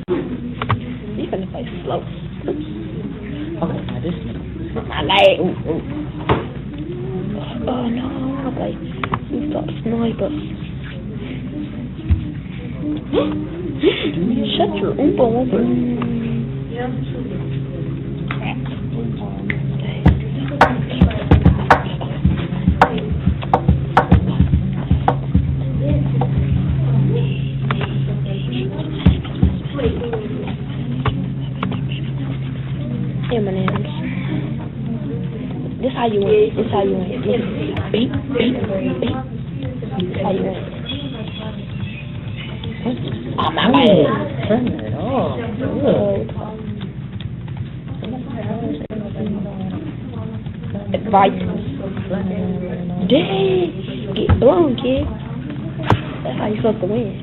You finna play slow. Okay, now this My leg. Oh no, I play RoofTop Snipers. Shut your oompa oompa. M&M's. This how you win. This how you win. Look. Beep, beep, beep. This how you win. Oh my bad. turn it off. Advice. Dang. Get blown, kid. That's how you supposed to win.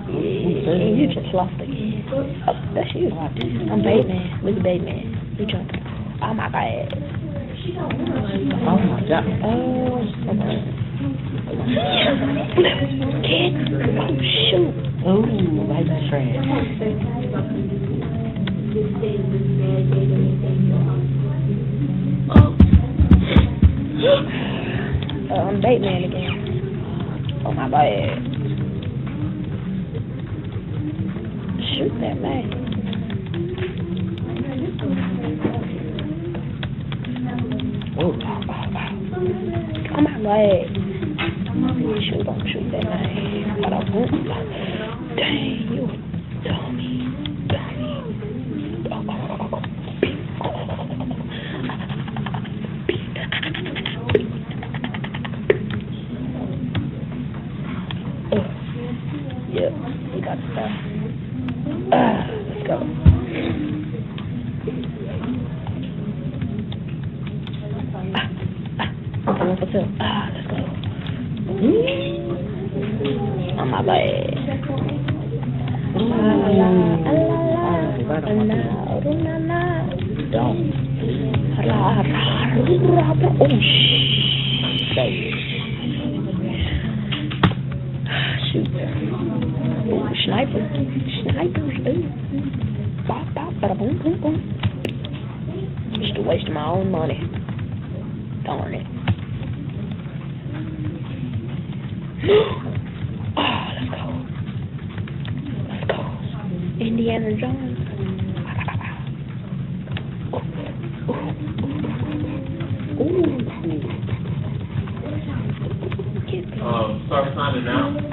Yeah, and you just lost again. Oh, that's you. I'm Bateman. Look at Bateman. You jumping. Oh my bad. Oh my god. Oh, okay. Flip, kid. Oh, shoot. Oh, like trash. I'm Bateman again. Oh my bad. Shoot that man. Oh, Oh my leg. Shoot, don't shoot that man. But I won't. Dang, you a dummy. Dummy. Yep, you got stuff. Let's go. Let's go. On my bed. Don't. Oh, shoot. Oh, snipers. Snipers, ooh. Bop, bop, bada boom, boom, boom. Just a waste of my own money. Darn it. Oh, let's go. Let's go. Indiana Jones. Start signing now.